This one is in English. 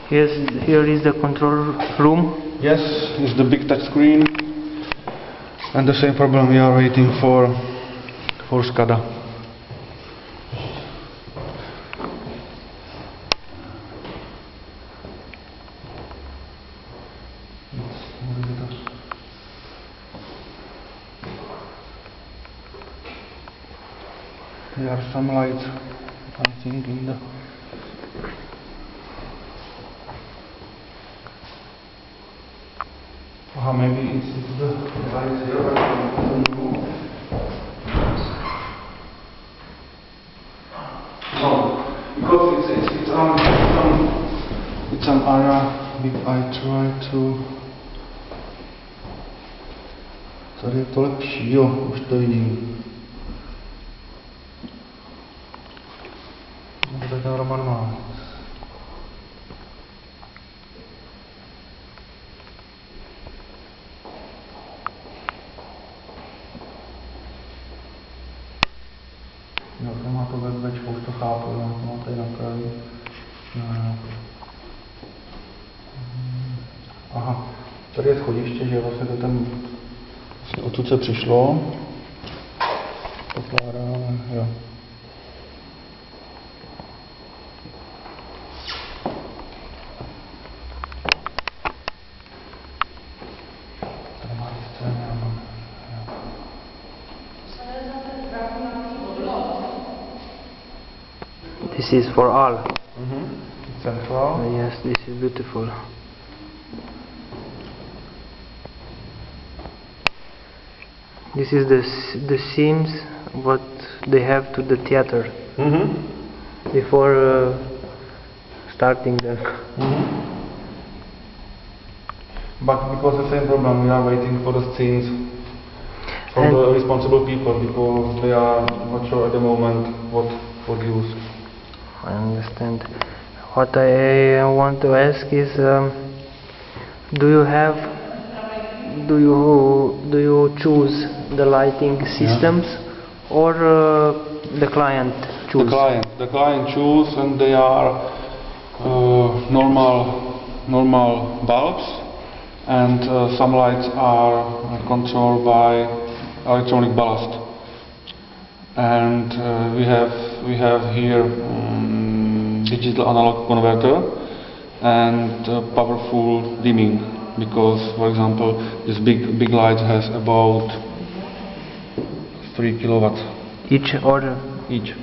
Here is the control room. Yes, it's the big touch screen, and the same problem we are waiting for SCADA. There are some lights, I think, in the maybe it's the lights here, but I don't know. No, because it's an area. I try to. Tady je to lepší, jo, už to vidím. To ten Roman má. Jo, to má to webčko, už to chápu, jo, to má tady na kraji. No. Aha, tady je schodiště, že vlastně to tam vlastně odtud se přišlo. Pokládáme, jo. Tady má scény, jo. This is for all. Central. Yes, this is beautiful. This is the scenes what they have to the theater before starting the. But because the same problem, we are waiting for the scenes from the responsible people because they are not sure at the moment what use. I understand. What I want to ask is, do you choose the lighting systems or the client choose? The client choose, and they are normal bulbs, and some lights are controlled by electronic ballast. And we have here digital analog converter and powerful dimming, because for example this big light has about 3 kilowatts Each order? each.